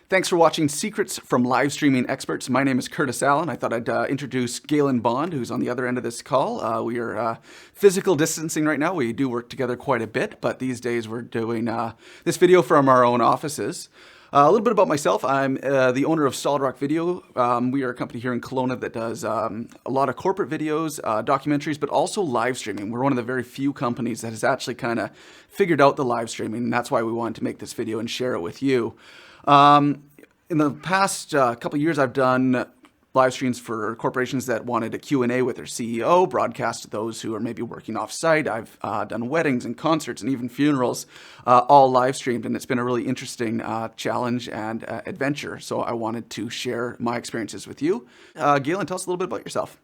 Thanks for watching Secrets from Live Streaming Experts. My name is Curtis Allen. I thought I'd introduce Galen Bond, who's on the other end of this call. We are physical distancing right now. We do work together quite a bit, but these days we're doing this video from our own offices. A little bit about myself. I'm the owner of Solid Rock Video. We are a company here in Kelowna that does a lot of corporate videos, documentaries, but also live streaming. We're one of the very few companies that has actually kind of figured out the live streaming, and that's why we wanted to make this video and share it with you. In the past couple of years, I've done live streams for corporations that wanted a Q&A with their CEO, broadcast to those who are maybe working off-site. I've done weddings and concerts and even funerals, all live streamed, and it's been a really interesting challenge and adventure. So I wanted to share my experiences with you. Galen, tell us a little bit about yourself.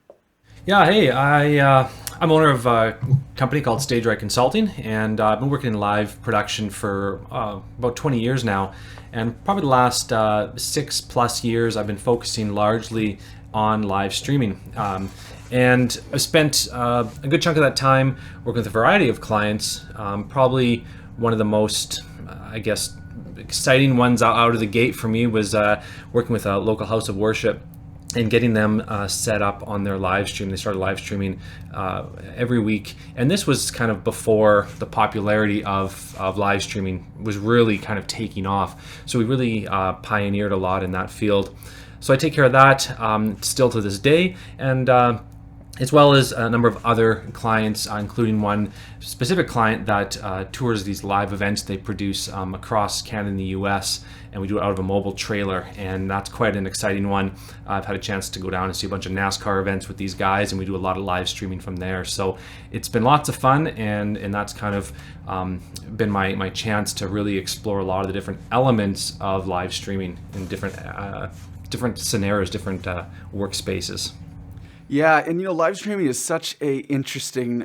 Yeah, hey, I'm owner of a company called Stage Right Consulting, and I've been working in live production for about 20 years now. And probably the last 6+ years, I've been focusing largely on live streaming. And I've spent a good chunk of that time working with a variety of clients. Probably one of the most, exciting ones out of the gate for me was working with a local house of worship and getting them set up on their live stream. They started live streaming every week. And this was kind of before the popularity of live streaming was really kind of taking off. So we really pioneered a lot in that field. So I take care of that still to this day. And as well as a number of other clients, including one specific client that tours these live events they produce across Canada and the US, and we do it out of a mobile trailer, and that's quite an exciting one. I've had a chance to go down and see a bunch of NASCAR events with these guys, and we do a lot of live streaming from there. So it's been lots of fun, and that's kind of been my chance to really explore a lot of the different elements of live streaming in different scenarios, different workspaces. Yeah, and live streaming is such a interesting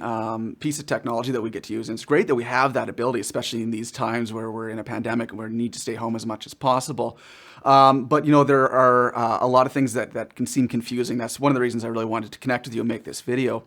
piece of technology that we get to use, and it's great that we have that ability, especially in these times where we're in a pandemic and we need to stay home as much as possible. But there are a lot of things that can seem confusing. That's one of the reasons I really wanted to connect with you and make this video.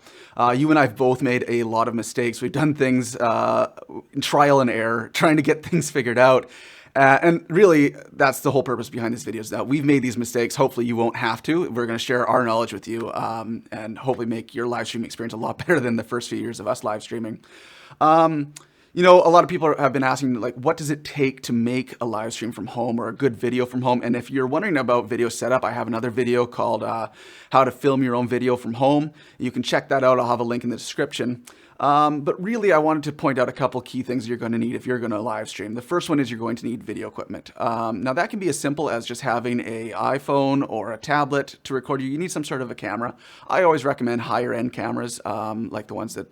You and I have both made a lot of mistakes. We've done things in trial and error, trying to get things figured out. And really, that's the whole purpose behind this video, is that we've made these mistakes. Hopefully you won't have to. We're going to share our knowledge with you and hopefully make your live streaming experience a lot better than the first few years of us live streaming. A lot of people have been asking, like, what does it take to make a live stream from home or a good video from home? And if you're wondering about video setup, I have another video called How to Film Your Own Video from Home. You can check that out. I'll have a link in the description. But really, I wanted to point out a couple key things you're going to need if you're going to live stream. The first one is you're going to need video equipment. Now, that can be as simple as just having an iPhone or a tablet to record you. You need some sort of a camera. I always recommend higher end cameras, like the ones that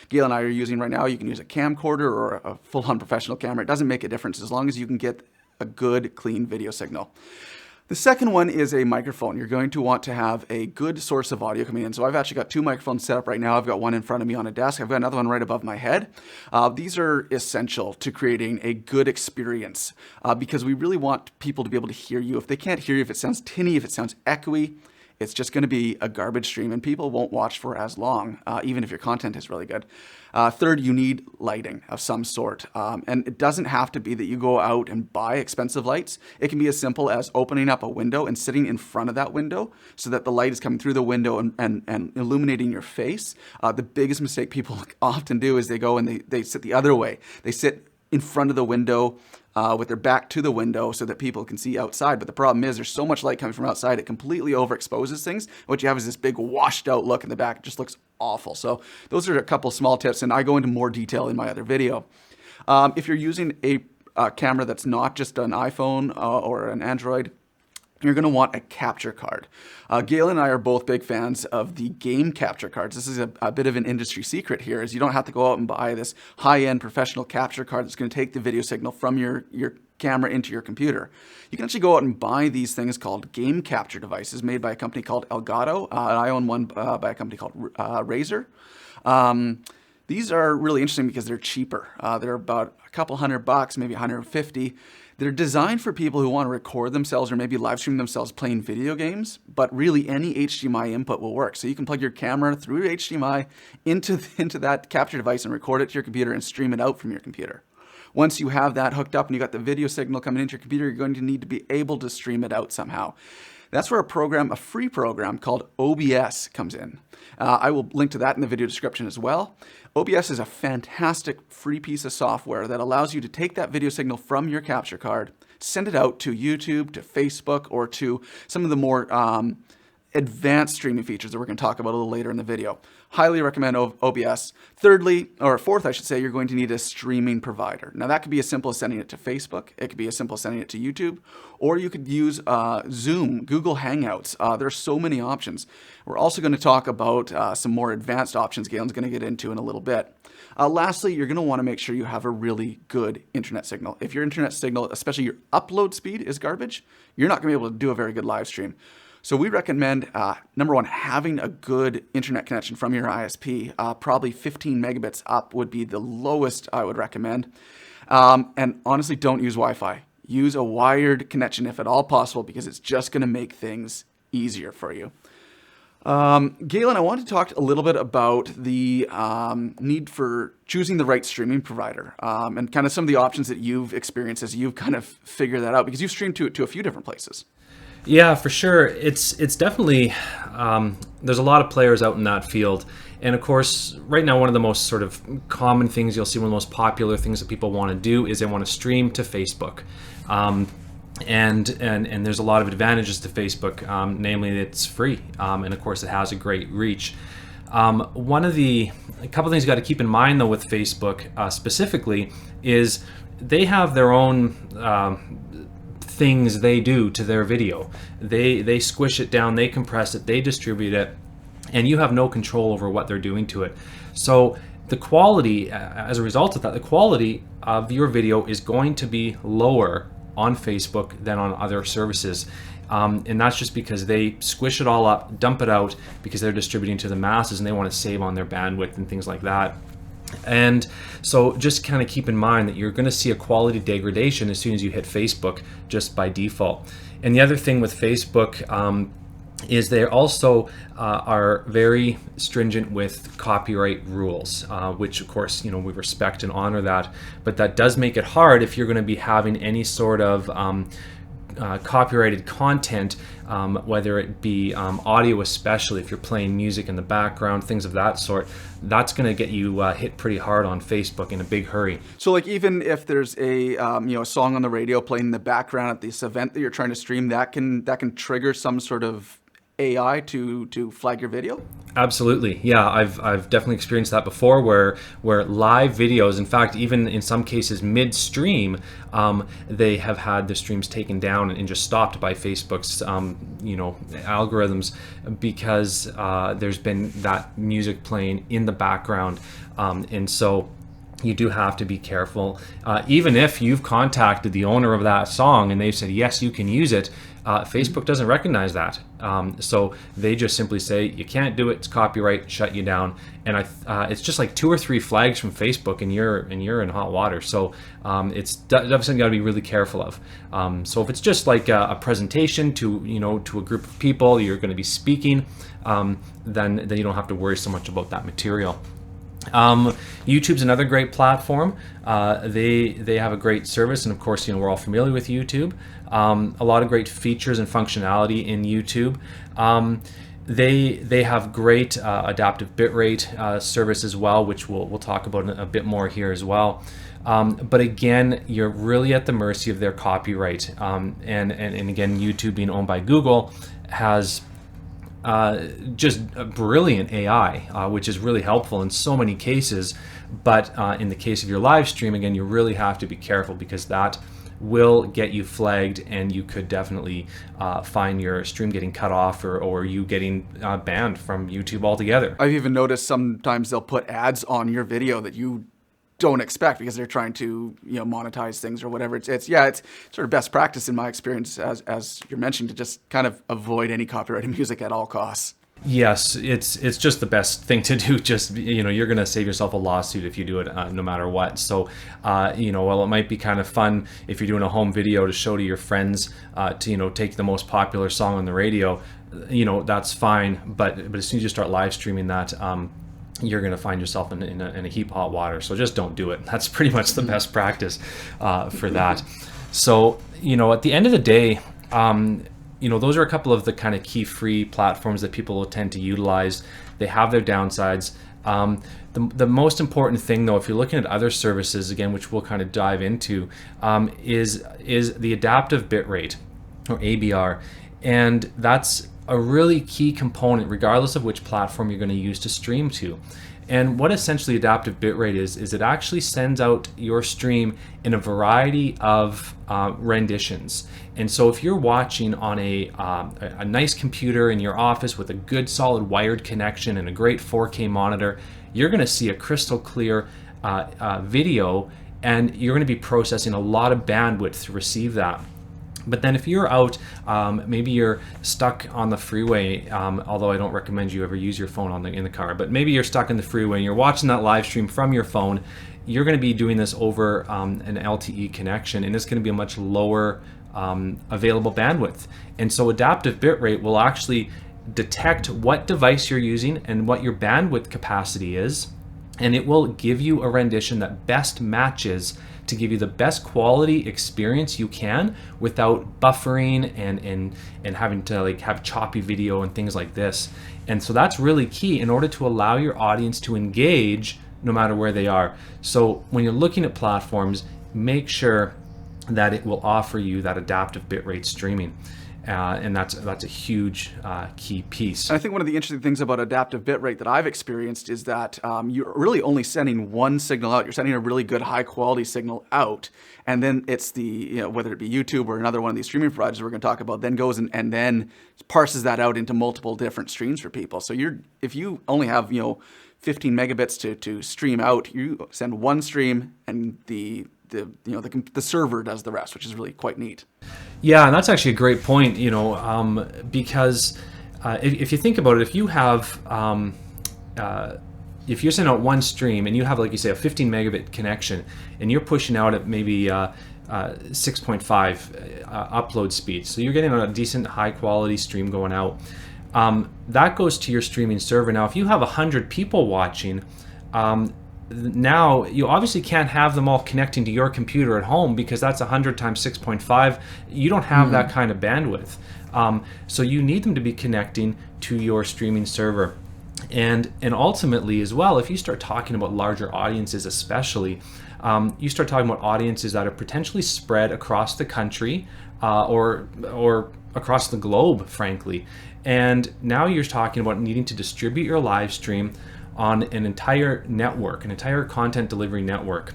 Gail and I are using right now. You can use a camcorder or a full-on professional camera. It doesn't make a difference as long as you can get a good, clean video signal. The second one is a microphone. You're going to want to have a good source of audio coming in. So I've actually got two microphones set up right now. I've got one in front of me on a desk. I've got another one right above my head. These are essential to creating a good experience because we really want people to be able to hear you. If they can't hear you, if it sounds tinny, if it sounds echoey, it's just going to be a garbage stream and people won't watch for as long, even if your content is really good. Third, you need lighting of some sort. And it doesn't have to be that you go out and buy expensive lights. It can be as simple as opening up a window and sitting in front of that window so that the light is coming through the window and illuminating your face. The biggest mistake people often do is they go and they sit the other way. They sit in front of the window with their back to the window so that people can see outside. But the problem is there's so much light coming from outside, it completely overexposes things. What you have is this big washed out look in the back. It just looks awful. So those are a couple small tips, and I go into more detail in my other video. If you're using a camera that's not just an iPhone or an Android, you're going to want a capture card. Gail and I are both big fans of the game capture cards. This is a bit of an industry secret here, is you don't have to go out and buy this high-end professional capture card that's going to take the video signal from your camera into your computer. You can actually go out and buy these things called game capture devices made by a company called Elgato. And I own one by a company called Razer. These are really interesting because they're cheaper. They're about a couple $100, maybe 150. They're designed for people who want to record themselves or maybe live stream themselves playing video games, but really any HDMI input will work. So you can plug your camera through HDMI into that capture device and record it to your computer and stream it out from your computer. Once you have that hooked up and you got the video signal coming into your computer, you're going to need to be able to stream it out somehow. That's where a free program called OBS comes in. I will link to that in the video description as well. OBS is a fantastic free piece of software that allows you to take that video signal from your capture card, send it out to YouTube, to Facebook, or to some of the more advanced streaming features that we're going to talk about a little later in the video. Highly recommend OBS. Fourth, I should say, you're going to need a streaming provider. Now that could be as simple as sending it to Facebook. It could be as simple as sending it to YouTube, or you could use Zoom, Google Hangouts. There's so many options. We're also going to talk about some more advanced options Galen's going to get into in a little bit. Lastly, you're going to want to make sure you have a really good internet signal. If your internet signal, especially your upload speed, is garbage, you're not going to be able to do a very good live stream. So we recommend, number one, having a good internet connection from your ISP. Probably 15 megabits up would be the lowest I would recommend. And honestly, don't use Wi-Fi. Use a wired connection if at all possible, because it's just going to make things easier for you. Galen, I want to talk a little bit about the need for choosing the right streaming provider, and kind of some of the options that you've experienced as you've kind of figured that out, because you've streamed to a few different places. Yeah, for sure. It's definitely, there's a lot of players out in that field. And of course, right now, one of the most sort of common things you'll see, one of the most popular things that people want to do is they want to stream to Facebook. And there's a lot of advantages to Facebook, namely it's free. And of course, it has a great reach. A couple things you got to keep in mind though with Facebook specifically is they have their own things they do to their video. They squish it down, they compress it, they distribute it, and you have no control over what they're doing to it. So the quality, as a result of that, the quality of your video is going to be lower on Facebook than on other services. And that's just because they squish it all up, dump it out, because they're distributing to the masses and they want to save on their bandwidth and things like that. And so just kind of keep in mind that you're going to see a quality degradation as soon as you hit Facebook, just by default. And the other thing with Facebook is they also are very stringent with copyright rules, which of course, we respect and honor that. But that does make it hard if you're going to be having any sort of copyrighted content, whether it be audio, especially if you're playing music in the background, things of that sort. That's going to get you hit pretty hard on Facebook in a big hurry. So like even if there's a a song on the radio playing in the background at this event that you're trying to stream, that can trigger some sort of AI to flag your video? Absolutely. Yeah, I've definitely experienced that before where live videos, in fact, even in some cases midstream, they have had the streams taken down and just stopped by Facebook's algorithms because there's been that music playing in the background. And so you do have to be careful. Even if you've contacted the owner of that song and they've said, yes, you can use it, Facebook doesn't recognize that. So they just simply say, you can't do it, it's copyright, shut you down. And it's just like 2 or 3 flags from Facebook and you're in hot water. So it's definitely something you gotta be really careful of. So if it's just like a presentation to a group of people, you're gonna be speaking, then you don't have to worry so much about that material. YouTube's another great platform. They have a great service, and of course, we're all familiar with YouTube. A lot of great features and functionality in YouTube. They have great adaptive bitrate service as well, which we'll talk about a bit more here as well. But again, you're really at the mercy of their copyright. And again, YouTube being owned by Google has just a brilliant AI, which is really helpful in so many cases. But in the case of your live stream, again, you really have to be careful because that will get you flagged, and you could definitely find your stream getting cut off or you getting banned from YouTube altogether. I've even noticed sometimes they'll put ads on your video that you don't expect because they're trying to monetize things or whatever. It's sort of best practice in my experience, as you're mentioning, to just kind of avoid any copyrighted music at all costs. Yes, it's just the best thing to do. Just you're going to save yourself a lawsuit if you do it, no matter what. So while it might be kind of fun if you're doing a home video to show to your friends to take the most popular song on the radio, that's fine. But as soon as you start live streaming that, you're going to find yourself in a heap of hot water. So just don't do it. That's pretty much the best practice for that. So, at the end of the day, those are a couple of the kind of key free platforms that people will tend to utilize. They have their downsides. The most important thing, though, if you're looking at other services, again, which we'll kind of dive into, is the adaptive bitrate, or ABR. And that's a really key component, regardless of which platform you're going to use to stream to. And what essentially adaptive bitrate is it actually sends out your stream in a variety of renditions. And so if you're watching on a nice computer in your office with a good solid wired connection and a great 4K monitor, you're going to see a crystal clear video, and you're going to be processing a lot of bandwidth to receive that. But then if you're out, maybe you're stuck on the freeway, although I don't recommend you ever use your phone in the car, but maybe you're stuck in the freeway and you're watching that live stream from your phone, you're going to be doing this over an LTE connection, and it's going to be a much lower available bandwidth. And so adaptive bitrate will actually detect what device you're using and what your bandwidth capacity is, and it will give you a rendition that best matches to give you the best quality experience you can without buffering and having to have choppy video and things like this. And so that's really key in order to allow your audience to engage no matter where they are. So when you're looking at platforms, make sure that it will offer you that adaptive bitrate streaming. And that's a huge key piece. And I think one of the interesting things about adaptive bitrate that I've experienced is that you're really only sending one signal out. You're sending a really good high quality signal out, and then it's whether it be YouTube or another one of these streaming providers we're going to talk about, then goes and then parses that out into multiple different streams for people. So if you only have 15 megabits to stream out, you send one stream, and the server does the rest, which is really quite neat. Yeah, and that's actually a great point, because if you think about it, if you have, if you're sending out one stream and you have, like you say, a 15 megabit connection, and you're pushing out at maybe 6.5 upload speed, so you're getting a decent high quality stream going out. That goes to your streaming server. Now, if you have 100 people watching, now you obviously can't have them all connecting to your computer at home, because that's 100 times 6.5. You don't have that kind of bandwidth. So you need them to be connecting to your streaming server. And ultimately as well, if you start talking about larger audiences especially, you start talking about audiences that are potentially spread across the country or across the globe, frankly. And now you're talking about needing to distribute your live stream on an entire network, an entire content delivery network.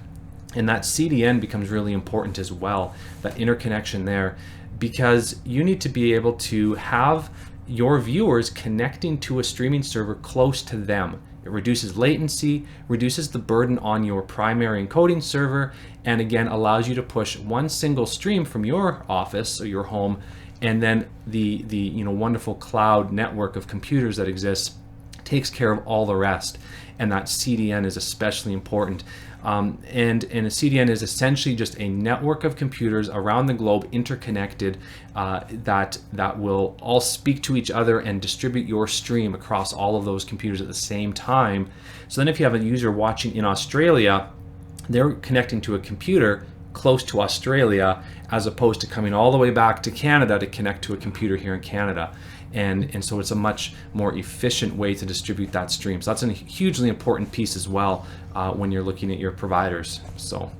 And that CDN becomes really important as well, that interconnection there, because you need to be able to have your viewers connecting to a streaming server close to them. It reduces latency, reduces the burden on your primary encoding server, and again allows you to push one single stream from your office or your home, and then the wonderful cloud network of computers that exists takes care of all the rest. And that CDN is especially important. And a CDN is essentially just a network of computers around the globe interconnected that will all speak to each other and distribute your stream across all of those computers at the same time. So then if you have a user watching in Australia, they're connecting to a computer close to Australia, as opposed to coming all the way back to Canada to connect to a computer here in Canada. And so it's a much more efficient way to distribute that stream. So that's a hugely important piece as well when you're looking at your providers. So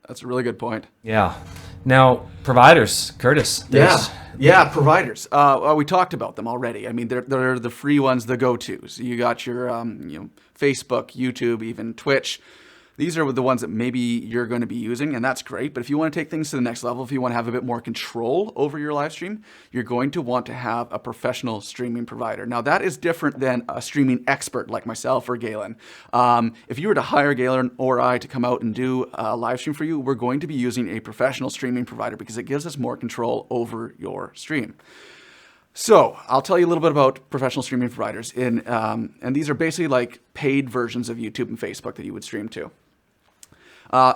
that's a really good point. Yeah. Now, providers, Curtis. Yeah, providers. We talked about them already. I mean, they're the free ones, the go-tos. You got your Facebook, YouTube, even Twitch. These are the ones that maybe you're going to be using, and that's great. But if you want to take things to the next level, if you want to have a bit more control over your live stream, you're going to want to have a professional streaming provider. Now, that is different than a streaming expert like myself or Galen. If you were to hire Galen or I to come out and do a live stream for you, we're going to be using a professional streaming provider because it gives us more control over your stream. So I'll tell you a little bit about professional streaming providers. And these are basically like paid versions of YouTube and Facebook that you would stream to.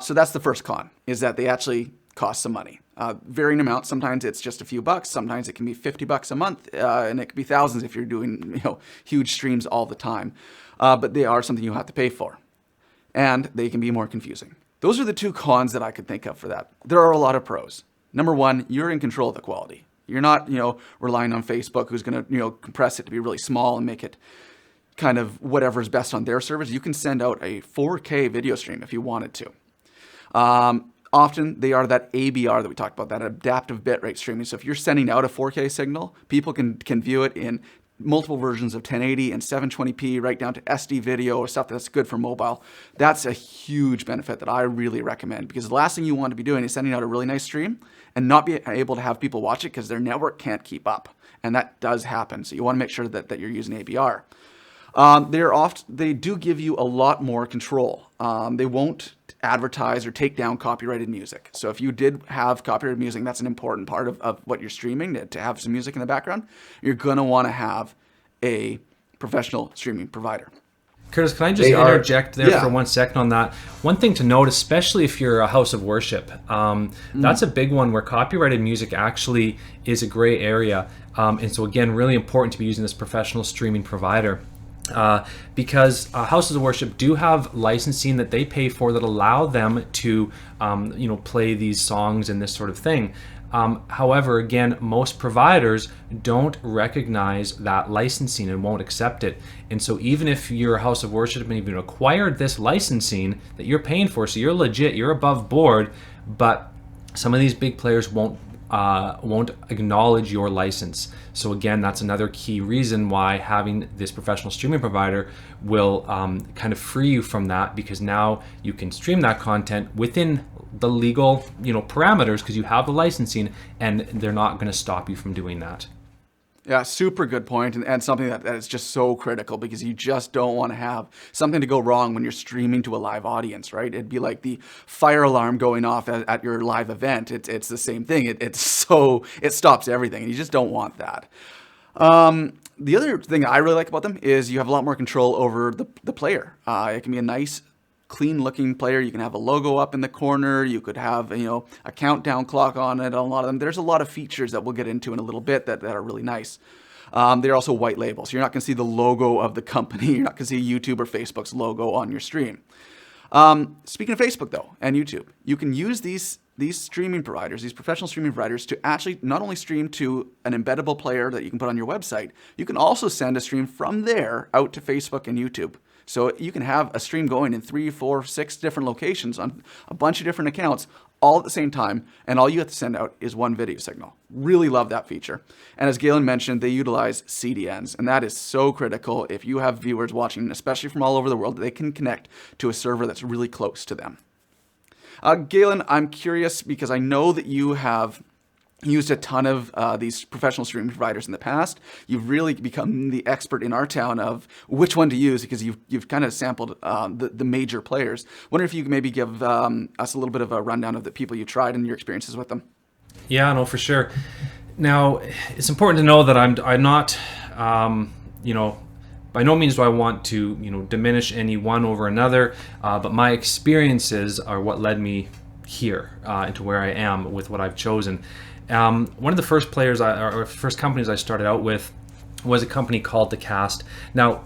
So that's the first con, is that they actually cost some money. varying amounts. Sometimes it's just a few bucks. Sometimes it can be $50 a month, and it could be thousands if you're doing huge streams all the time. But they are something you have to pay for, and they can be more confusing. Those are the two cons that I could think of for that. There are a lot of pros. Number one, you're in control of the quality. You're not, relying on Facebook, who's going to, compress it to be really small and make it kind of whatever is best on their servers. You can send out a 4K video stream if you wanted to. Often they are that ABR that we talked about, that adaptive bitrate streaming. So if you're sending out a 4K signal, people can view it in multiple versions of 1080 and 720p, right down to SD video or stuff that's good for mobile. That's a huge benefit that I really recommend, because the last thing you want to be doing is sending out a really nice stream and not be able to have people watch it because their network can't keep up. And that does happen. So you want to make sure that you're using ABR. They do give you a lot more control. They won't advertise or take down copyrighted music. So if you did have copyrighted music, that's an important part of what you're streaming, to have some music in the background. You're going to want to have a professional streaming provider. Curtis, can I just interject there for 1 second on that? One thing to note, especially if you're a house of worship, that's a big one where copyrighted music actually is a gray area. And so again, really important to be using this professional streaming provider. Because houses of worship do have licensing that they pay for that allow them to, play these songs and this sort of thing. However, again, most providers don't recognize that licensing and won't accept it. And so even if you're a house of worship and you've acquired this licensing that you're paying for, so you're legit, you're above board, but some of these big players won't acknowledge your license. So again, that's another key reason why having this professional streaming provider will kind of free you from that, because now you can stream that content within the legal parameters because you have the licensing, and they're not going to stop you from doing that. Yeah, super good point, and something that is just so critical, because you just don't want to have something to go wrong when you're streaming to a live audience, right? It'd be like the fire alarm going off at your live event. It's the same thing. It stops everything, and you just don't want that. The other thing I really like about them is you have a lot more control over the player. It can be a nice, clean-looking player. You can have a logo up in the corner. You could have a countdown clock on it. A lot of them. There's a lot of features that we'll get into in a little bit that are really nice. They're also white labels. You're not going to see the logo of the company. You're not going to see YouTube or Facebook's logo on your stream. Speaking of Facebook, though, and YouTube, you can use these streaming providers, these professional streaming providers, to actually not only stream to an embeddable player that you can put on your website, you can also send a stream from there out to Facebook and YouTube. So you can have a stream going in 3, 4, 6 different locations on a bunch of different accounts all at the same time, and all you have to send out is one video signal. Really love that feature. And as Galen mentioned, they utilize CDNs, and that is so critical if you have viewers watching, especially from all over the world, they can connect to a server that's really close to them. Galen, I'm curious, because I know that you have used a ton of these professional streaming providers in the past. You've really become the expert in our town of which one to use, because you've kind of sampled the major players. Wonder if you could maybe give us a little bit of a rundown of the people you tried and your experiences with them. Yeah, no, for sure. Now, it's important to know that I'm not, by no means do I want to, diminish any one over another, but my experiences are what led me here into where I am with what I've chosen. One of the first first companies I started out with was a company called The Cast. Now,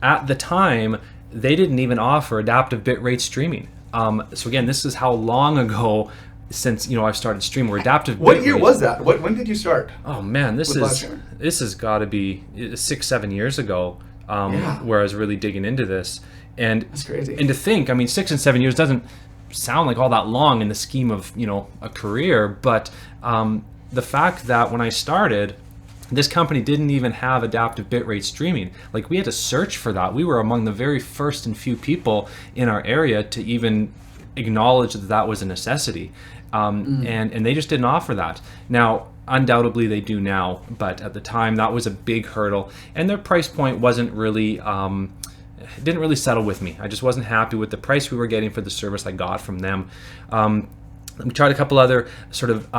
at the time, they didn't even offer adaptive bitrate streaming. So again, this is how long ago since I've started streaming. Where adaptive. What year was that? When did you start? Oh man, this has got to be 6-7 years ago. Where I was really digging into this, and that's crazy. And to think, 6 and 7 years doesn't sound like all that long in the scheme of a career, but the fact that when I started, this company didn't even have adaptive bitrate streaming. Like, we had to search for that. We were among the very first and few people in our area to even acknowledge that was a necessity, and they just didn't offer that. Now, undoubtedly they do now, but at the time that was a big hurdle, and their price point wasn't really didn't really settle with me. I just wasn't happy with the price we were getting for the service I got from them. We tried a couple other sort of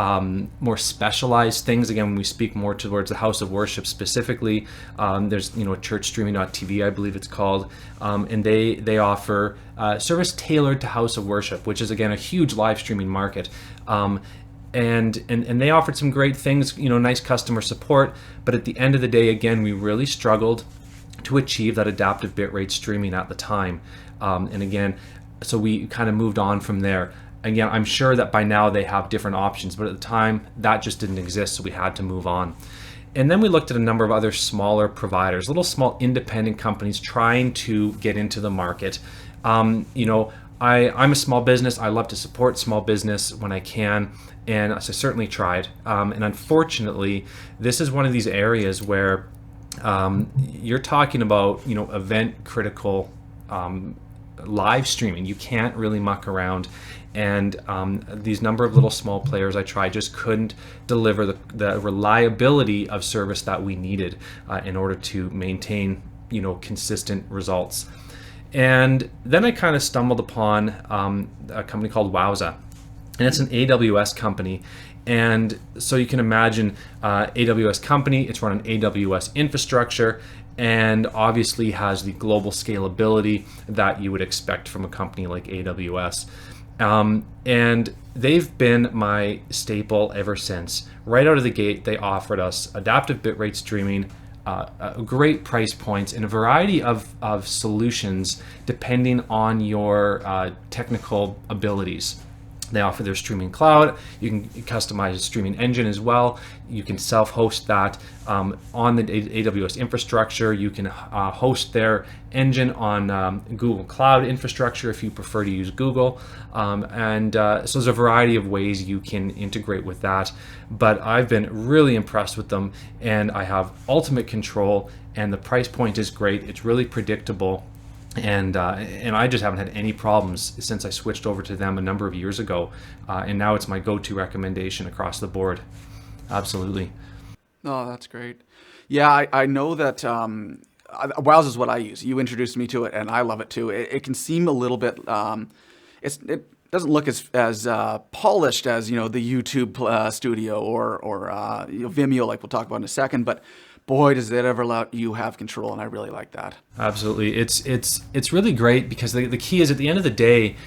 more specialized things. Again, when we speak more towards the house of worship specifically, there's churchstreaming.tv, I believe it's called, and they offer service tailored to house of worship, which is again a huge live streaming market. and they offered some great things, nice customer support. But at the end of the day, again, we really struggled to achieve that adaptive bitrate streaming at the time. And again, so we kind of moved on from there. Again, I'm sure that by now they have different options, but at the time that just didn't exist, so we had to move on. And then we looked at a number of other smaller providers, little small independent companies trying to get into the market. I'm a small business. I love to support small business when I can, and I certainly tried. And unfortunately, this is one of these areas where you're talking about event critical live streaming. You can't really muck around, and these number of little small players I tried just couldn't deliver the reliability of service that we needed in order to maintain consistent results. And then I kind of stumbled upon a company called Wowza, and it's an AWS company. And so you can imagine AWS company, it's run on AWS infrastructure, and obviously has the global scalability that you would expect from a company like AWS. And they've been my staple ever since. Right out of the gate, they offered us adaptive bitrate streaming, great price points, and a variety of solutions depending on your technical abilities. They offer their streaming cloud. You can customize a streaming engine as well. You can self-host that on the AWS infrastructure. You can host their engine on Google Cloud infrastructure if you prefer to use Google. So there's a variety of ways you can integrate with that. But I've been really impressed with them, and I have ultimate control, and the price point is great. It's really predictable. And I just haven't had any problems since I switched over to them a number of years ago, and now it's my go-to recommendation across the board. Absolutely. Oh, that's great. Yeah, I know that Wowz is what I use. You introduced me to it, and I love it too. It can seem a little bit, it doesn't look as polished as the YouTube Studio or Vimeo, like we'll talk about in a second, but boy, does it ever let you have control, and I really like that. Absolutely, it's really great because the key is at the end of the day,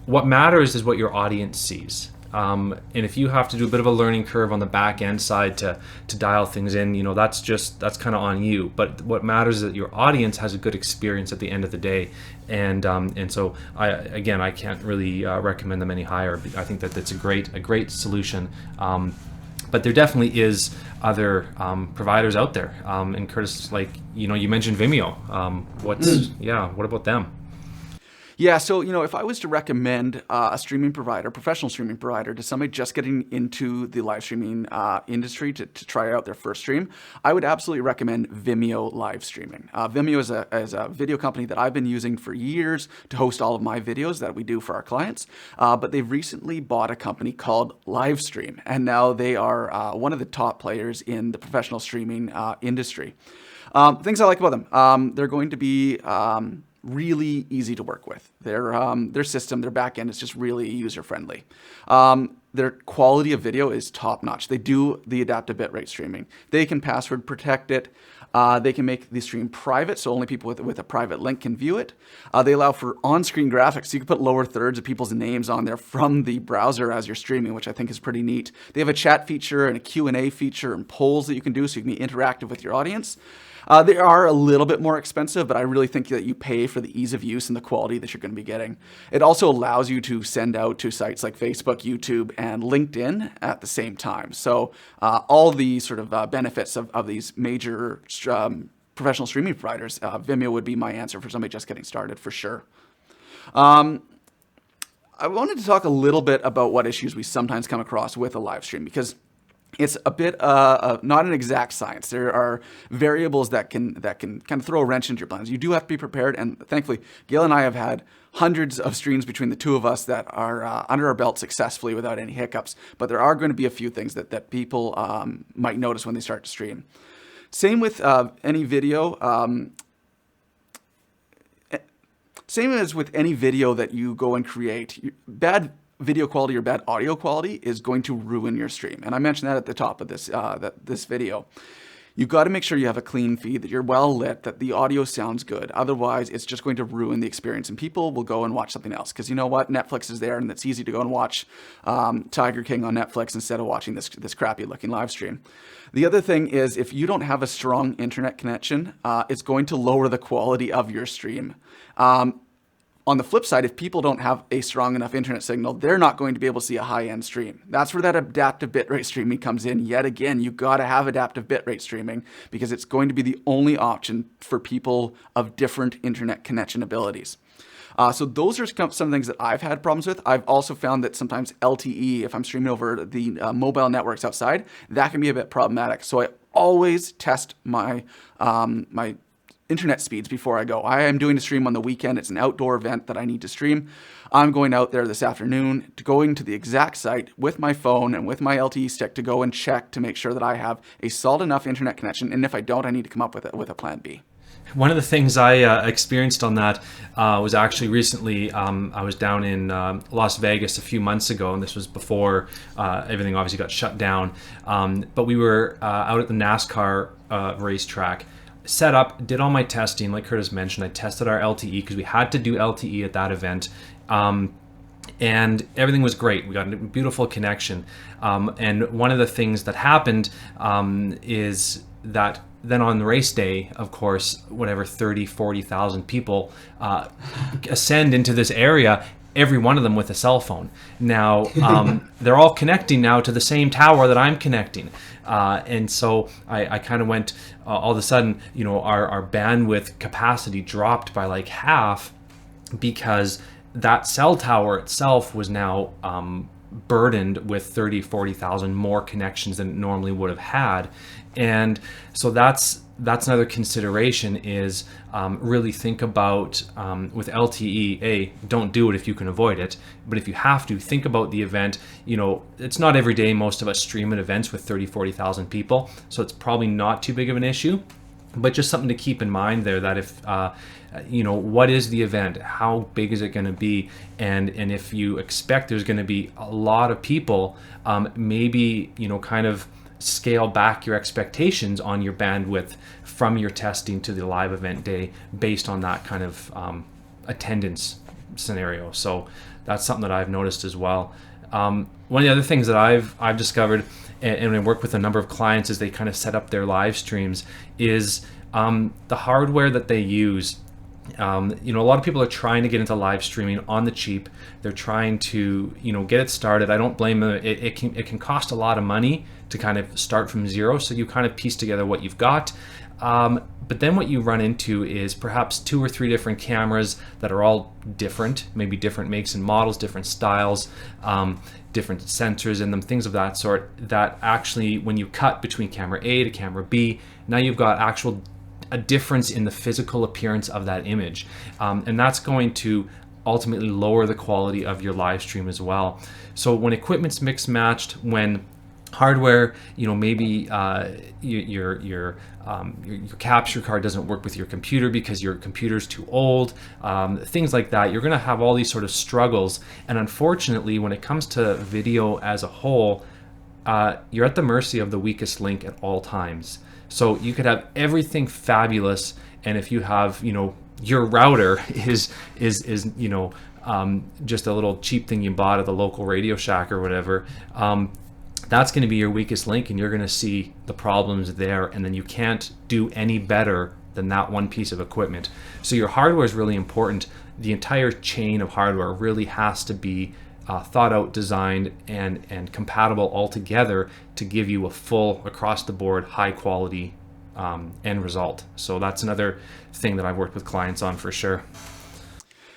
what matters is what your audience sees. And if you have to do a bit of a learning curve on the back end side to dial things in, that's kind of on you. But what matters is that your audience has a good experience at the end of the day. And so I can't really recommend them any higher. I think that that's a great solution. But there definitely is other providers out there. And Curtis, like you mentioned Vimeo. What about them? Yeah, so if I was to recommend a streaming provider, professional streaming provider, to somebody just getting into the live streaming industry to try out their first stream, I would absolutely recommend Vimeo live streaming. Vimeo is a video company that I've been using for years to host all of my videos that we do for our clients. But they've recently bought a company called Livestream, and now they are one of the top players in the professional streaming industry. Things I like about them, they're going to be really easy to work with. Their system, their back end is just really user friendly. Their quality of video is top notch. They do the adaptive bitrate streaming. They can password protect it. They can make the stream private, so only people with a private link can view it. They allow for on-screen graphics, so you can put lower thirds of people's names on there from the browser as you're streaming, which I think is pretty neat. They have a chat feature and a Q&A feature and polls that you can do so you can be interactive with your audience. They are a little bit more expensive, but I really think that you pay for the ease of use and the quality that you're going to be getting. It also allows you to send out to sites like Facebook, YouTube, and LinkedIn at the same time. So all the sort of benefits of these major professional streaming providers, Vimeo would be my answer for somebody just getting started for sure. I wanted to talk a little bit about what issues we sometimes come across with a live stream, because it's a bit not an exact science. There are variables that can kind of throw a wrench into your plans. You do have to be prepared, and thankfully, Gail and I have had hundreds of streams between the two of us that are under our belt successfully without any hiccups. But there are going to be a few things that people might notice when they start to stream. Same with any video. Same as with any video that you go and create. Bad video quality or bad audio quality is going to ruin your stream. And I mentioned that at the top of this video. You've got to make sure you have a clean feed, that you're well lit, that the audio sounds good. Otherwise, it's just going to ruin the experience, and people will go and watch something else. Because you know what? Netflix is there, and it's easy to go and watch Tiger King on Netflix instead of watching this crappy looking live stream. The other thing is, if you don't have a strong internet connection, it's going to lower the quality of your stream. On the flip side, if people don't have a strong enough internet signal, they're not going to be able to see a high-end stream. That's where that adaptive bitrate streaming comes in. Yet again, you've got to have adaptive bitrate streaming because it's going to be the only option for people of different internet connection abilities. So those are some things that I've had problems with. I've also found that sometimes LTE, if I'm streaming over the mobile networks outside, that can be a bit problematic. So I always test my my internet speeds before I go. I am doing a stream on the weekend. It's an outdoor event that I need to stream. I'm going out there this afternoon going to the exact site with my phone and with my LTE stick to go and check to make sure that I have a solid enough internet connection. And if I don't, I need to come up with a plan B. One of the things I experienced on that was actually recently. I was down in Las Vegas a few months ago, and this was before everything obviously got shut down. But we were out at the NASCAR racetrack, set up, did all my testing. Like Curtis mentioned, I tested our LTE because we had to do LTE at that event. And everything was great. We got a beautiful connection. And one of the things that happened is that then on the race day, of course, whatever 30, 40,000 people ascend into this area, every one of them with a cell phone. Now, they're all connecting now to the same tower that I'm connecting. And so I kind of went, all of a sudden, our bandwidth capacity dropped by like half because that cell tower itself was now burdened with 30, 40,000 more connections than it normally would have had. And so that's another consideration is really think about with LTE, don't do it if you can avoid it. But if you have to, think about the event. It's not every day most of us stream at events with 30, 40,000 people. So it's probably not too big of an issue. But just something to keep in mind there that if, what is the event? How big is it going to be? And if you expect there's going to be a lot of people, maybe, kind of scale back your expectations on your bandwidth from your testing to the live event day based on that kind of attendance scenario. So that's something that I've noticed as well. One of the other things that I've discovered, and I work with a number of clients as they kind of set up their live streams, is the hardware that they use. A lot of people are trying to get into live streaming on the cheap. They're trying to, get it started. I don't blame them. It can cost a lot of money to kind of start from zero. So you kind of piece together what you've got. But then what you run into is perhaps 2 or 3 different cameras that are all different, maybe different makes and models, different styles, different sensors in them, things of that sort, that actually when you cut between camera A to camera B, now you've got a difference in the physical appearance of that image. And that's going to ultimately lower the quality of your live stream as well. So when equipment's mixed matched, when hardware, maybe your capture card doesn't work with your computer because your computer's too old, things like that, you're going to have all these sort of struggles. And unfortunately, when it comes to video as a whole, you're at the mercy of the weakest link at all times. So you could have everything fabulous, and if you have, your router is just a little cheap thing you bought at the local Radio Shack or whatever, that's going to be your weakest link, and you're going to see the problems there, and then you can't do any better than that one piece of equipment. So your hardware is really important. The entire chain of hardware really has to be thought out, designed, and compatible altogether to give you a full, across the board, high quality end result. So that's another thing that I've worked with clients on for sure.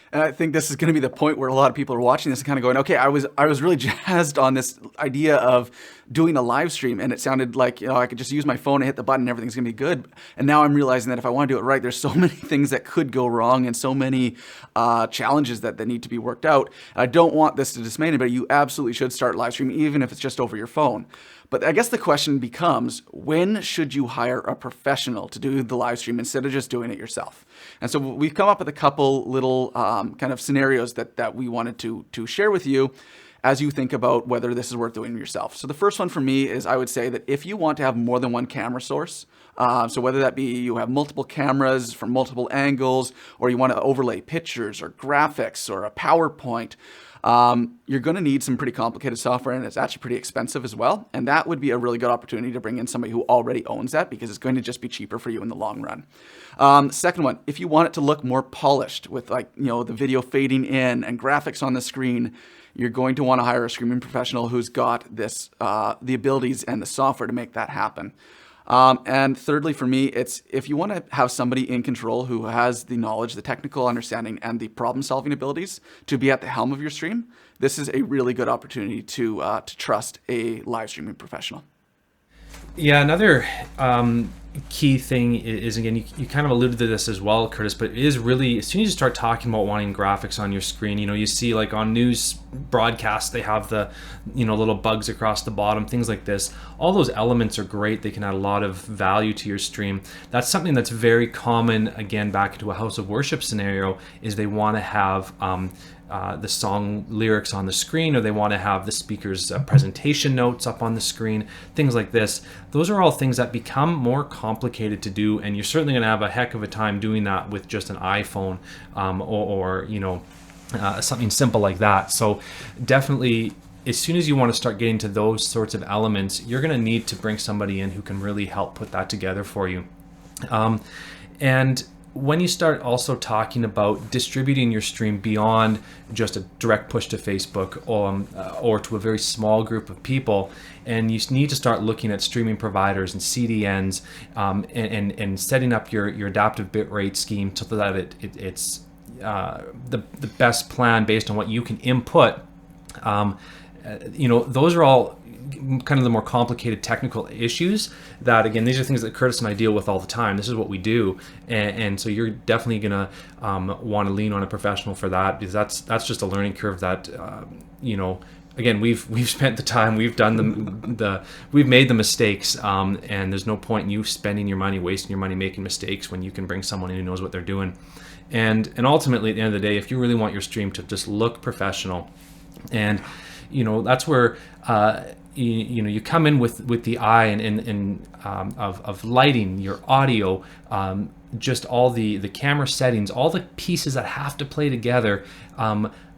And I think this is going to be the point where a lot of people are watching this and kind of going, okay, I was really jazzed on this idea of doing a live stream, and it sounded like, I could just use my phone and hit the button and everything's going to be good. And now I'm realizing that if I want to do it right, there's so many things that could go wrong and so many challenges that need to be worked out. I don't want this to dismay anybody. You absolutely should start live streaming, even if it's just over your phone. But I guess the question becomes, when should you hire a professional to do the live stream instead of just doing it yourself? And so we've come up with a couple little kind of scenarios that we wanted to share with you. as you think about whether this is worth doing yourself. So the first one for me is, I would say that if you want to have more than one camera source, so whether that be you have multiple cameras from multiple angles, or you want to overlay pictures or graphics or a PowerPoint, you're going to need some pretty complicated software, and it's actually pretty expensive as well. And that would be a really good opportunity to bring in somebody who already owns that, because it's going to just be cheaper for you in the long run. Second one, if you want it to look more polished with, like, the video fading in and graphics on the screen, you're going to want to hire a streaming professional who's got this, the abilities and the software to make that happen. And thirdly, for me, it's if you want to have somebody in control who has the knowledge, the technical understanding, and the problem-solving abilities to be at the helm of your stream, this is a really good opportunity to trust a live streaming professional. Yeah, another key thing is, again, you kind of alluded to this as well, Curtis, but it is really, as soon as you start talking about wanting graphics on your screen, you see like on news broadcasts, they have the, little bugs across the bottom, things like this. All those elements are great. They can add a lot of value to your stream. That's something that's very common, again, back into a house of worship scenario, is they want to have the song lyrics on the screen, or they want to have the speaker's presentation notes up on the screen, things like this. Those are all things that become more complicated to do, and you're certainly going to have a heck of a time doing that with just an iPhone or something simple like that. So definitely, as soon as you want to start getting to those sorts of elements, you're going to need to bring somebody in who can really help put that together for you. And when you start also talking about distributing your stream beyond just a direct push to Facebook or to a very small group of people, and you need to start looking at streaming providers and CDNs and setting up your adaptive bitrate scheme so that it's the best plan based on what you can input. Those are all kind of the more complicated technical issues that, again, these are things that Curtis and I deal with all the time. This is what we do, and so you're definitely gonna want to lean on a professional for that, because that's just a learning curve that again, we've spent the time, we've done we've made the mistakes, and there's no point in you spending your money, wasting your money making mistakes when you can bring someone in who knows what they're doing. And ultimately, at the end of the day, if you really want your stream to just look professional, and that's where you come in with the eye and of lighting, your audio, just all the camera settings, all the pieces that have to play together.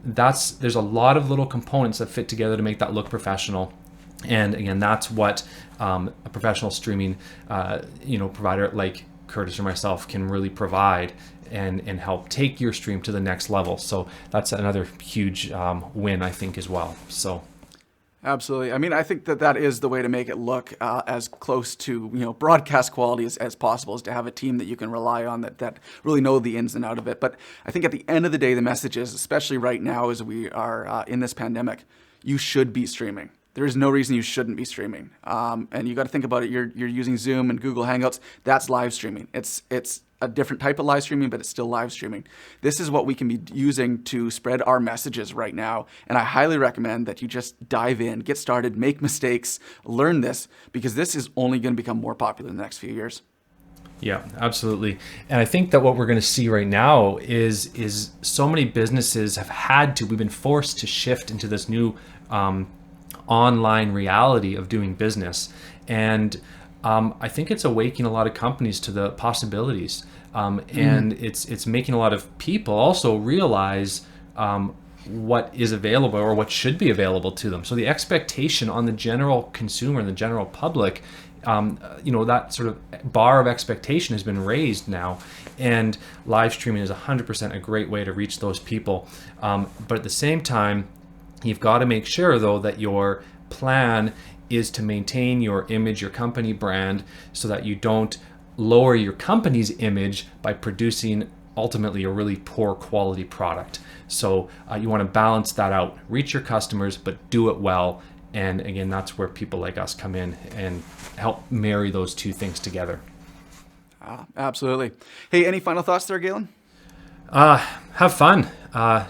There's a lot of little components that fit together to make that look professional. And again, that's what a professional streaming provider like Curtis or myself can really provide and help take your stream to the next level. So that's another huge win, I think, as well. So absolutely. I mean, I think that is the way to make it look as close to broadcast quality as possible, is to have a team that you can rely on that really know the ins and out of it. But I think at the end of the day, the message is, especially right now as we are in this pandemic, you should be streaming. There is no reason you shouldn't be streaming. And you got to think about it. You're using Zoom and Google Hangouts. That's live streaming. It's a different type of live streaming, but it's still live streaming. This is what we can be using to spread our messages right now. And I highly recommend that you just dive in, get started, make mistakes, learn this, because this is only going to become more popular in the next few years. Yeah, absolutely. And I think that what we're going to see right now is so many businesses we've been forced to shift into this new online reality of doing business. And I think it's awakening a lot of companies to the possibilities, and it's making a lot of people also realize what is available or what should be available to them. So the expectation on the general consumer and the general public, that sort of bar of expectation has been raised now, and live streaming is 100% a great way to reach those people. But at the same time, you've got to make sure, though, that your plan is to maintain your image, your company brand, so that you don't lower your company's image by producing ultimately a really poor quality product. So you want to balance that out, reach your customers, but do it well. And again, that's where people like us come in and help marry those two things together. Absolutely. Hey, any final thoughts there, Galen? Have fun.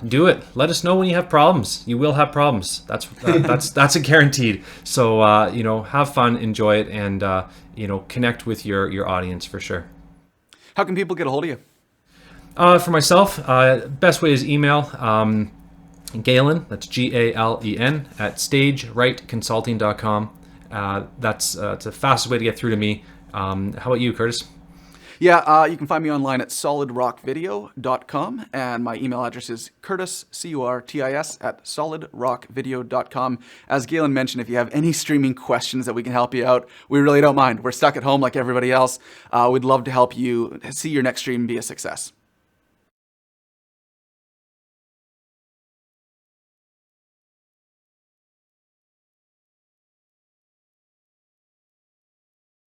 Do it. Let us know when you have problems. You will have problems. That's a guaranteed. So have fun, enjoy it, and connect with your audience for sure. How can people get a hold of you? For myself, best way is email. Galen, that's Galen, at stagerightconsulting.com. That's it's the fastest way to get through to me. How about you, Curtis? Yeah, you can find me online at solidrockvideo.com, and my email address is curtis, C-U-R-T-I-S, at solidrockvideo.com. As Galen mentioned, if you have any streaming questions that we can help you out, we really don't mind. We're stuck at home like everybody else. We'd love to help you see your next stream be a success.